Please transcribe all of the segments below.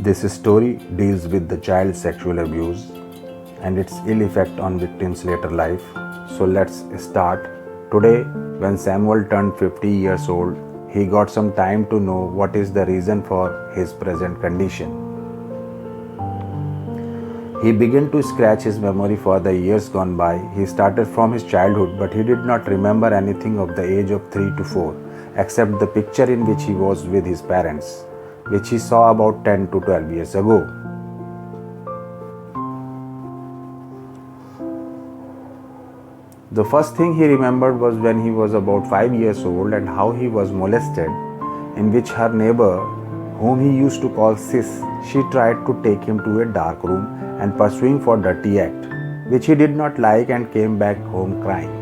This story deals with the child sexual abuse and its ill effect on victims' later life. So let's start. Today, when Samuel turned 50 years old, he got some time to know what is the reason for his present condition. He began to scratch his memory for the years gone by. He started from his childhood, but he did not remember anything of the age of 3 to 4, except the picture in which he was with his parents, which he saw about 10 to 12 years ago. The first thing he remembered was when he was about 5 years old and how he was molested, in which her neighbor, whom he used to call Sis, she tried to take him to a dark room and pursuing for dirty act, which he did not like and came back home crying.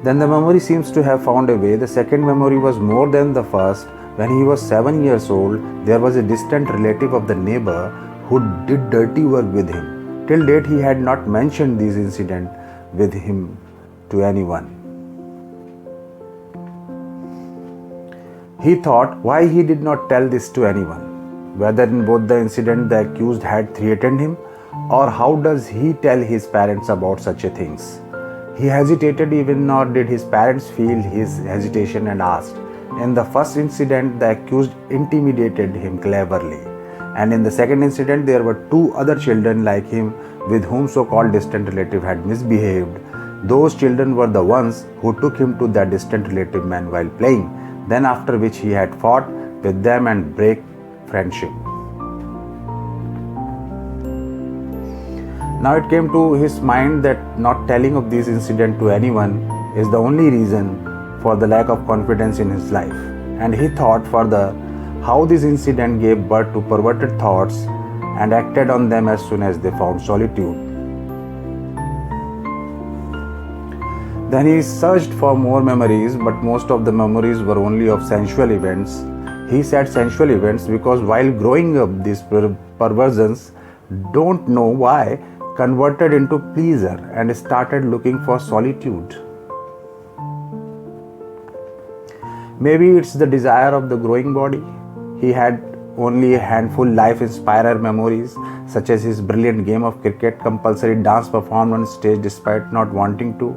Then the memory seems to have found a way. The second memory was more than the first. When he was 7 years old, there was a distant relative of the neighbor who did dirty work with him. Till date, he had not mentioned this incident with him to anyone. He thought why he did not tell this to anyone, whether in both the incident the accused had threatened him, or how does he tell his parents about such a things. He hesitated even, nor did his parents feel his hesitation, and asked. In the first incident, the accused intimidated him cleverly, and in the second incident, there were 2 other children like him with whom so-called distant relative had misbehaved. Those children were the ones who took him to that distant relative man while playing, then after which he had fought with them and break friendship. Now it came to his mind that not telling of this incident to anyone is the only reason for the lack of confidence in his life. And he thought further how this incident gave birth to perverted thoughts and acted on them as soon as they found solitude. Then he searched for more memories, but most of the memories were only of sensual events. He said sensual events because while growing up, these perversions, don't know why, converted into pleasure and started looking for solitude. Maybe it's the desire of the growing body. He had only a handful life-inspirer memories, such as his brilliant game of cricket, compulsory dance performed on stage despite not wanting to,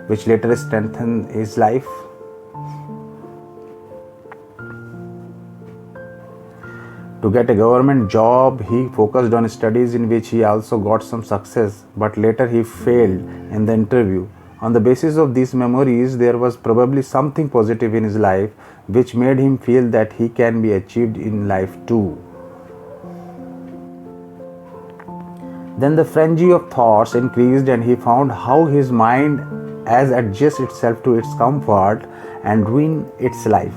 which later strengthened his life. To get a government job, he focused on studies in which he also got some success, but later he failed in the interview. On the basis of these memories, there was probably something positive in his life which made him feel that he can be achieved in life too. Then the frenzy of thoughts increased and he found how his mind as adjusts itself to its comfort and ruin its life.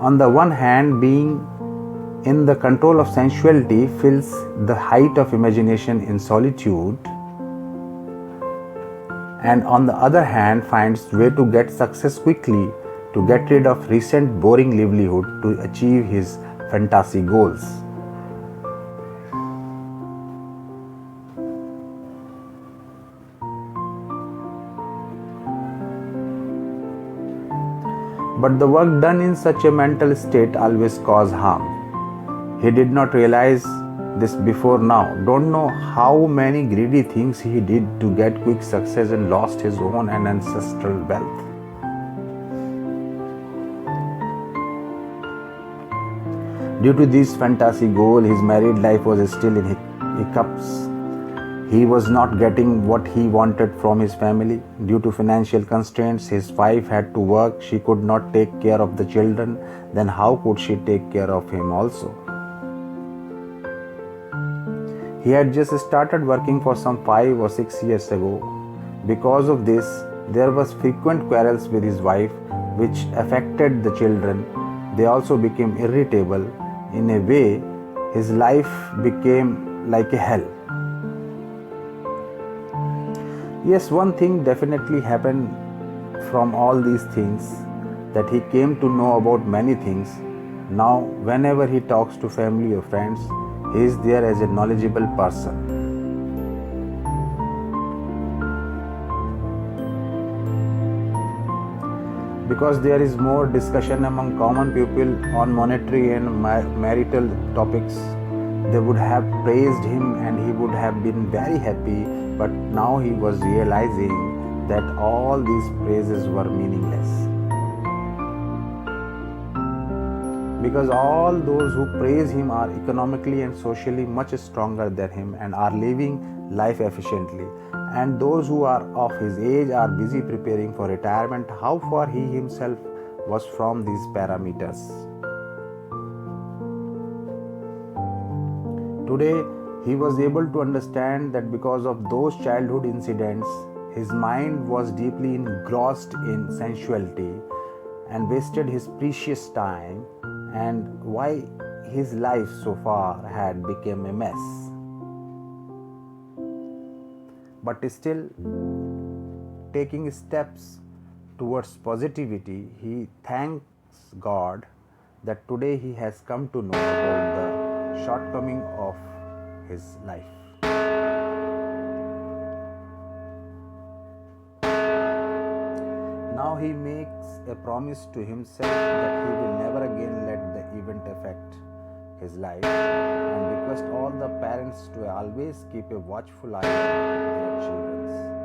On the one hand, being in the control of sensuality fills the height of imagination in solitude, and on the other hand finds way to get success quickly, to get rid of recent boring livelihood to achieve his fantasy goals. But the work done in such a mental state always causes harm. He did not realize this before now. Don't know how many greedy things he did to get quick success and lost his own and ancestral wealth. Due to this fantasy goal, his married life was still in hiccups. He was not getting what he wanted from his family. Due to financial constraints, his wife had to work. She could not take care of the children. Then how could she take care of him also? He had just started working for some 5 or 6 years ago. Because of this, there was frequent quarrels with his wife, which affected the children. They also became irritable. In a way, his life became like a hell. Yes, one thing definitely happened from all these things, that he came to know about many things. Now, whenever he talks to family or friends, he is there as a knowledgeable person. because there is more discussion among common people on monetary and marital topics. They would have praised him and he would have been very happy, but now he was realizing that all these praises were meaningless, because all those who praise him are economically and socially much stronger than him and are living life efficiently, and those who are of his age are busy preparing for retirement. How far he himself was from these parameters. Today, he was able to understand that because of those childhood incidents, his mind was deeply engrossed in sensuality and wasted his precious time, and why his life so far had become a mess. But still taking steps towards positivity, he thanks God that today he has come to know about the shortcoming of his life. Now he makes a promise to himself that he will never again let the event affect his life, and request all the parents to always keep a watchful eye on their children.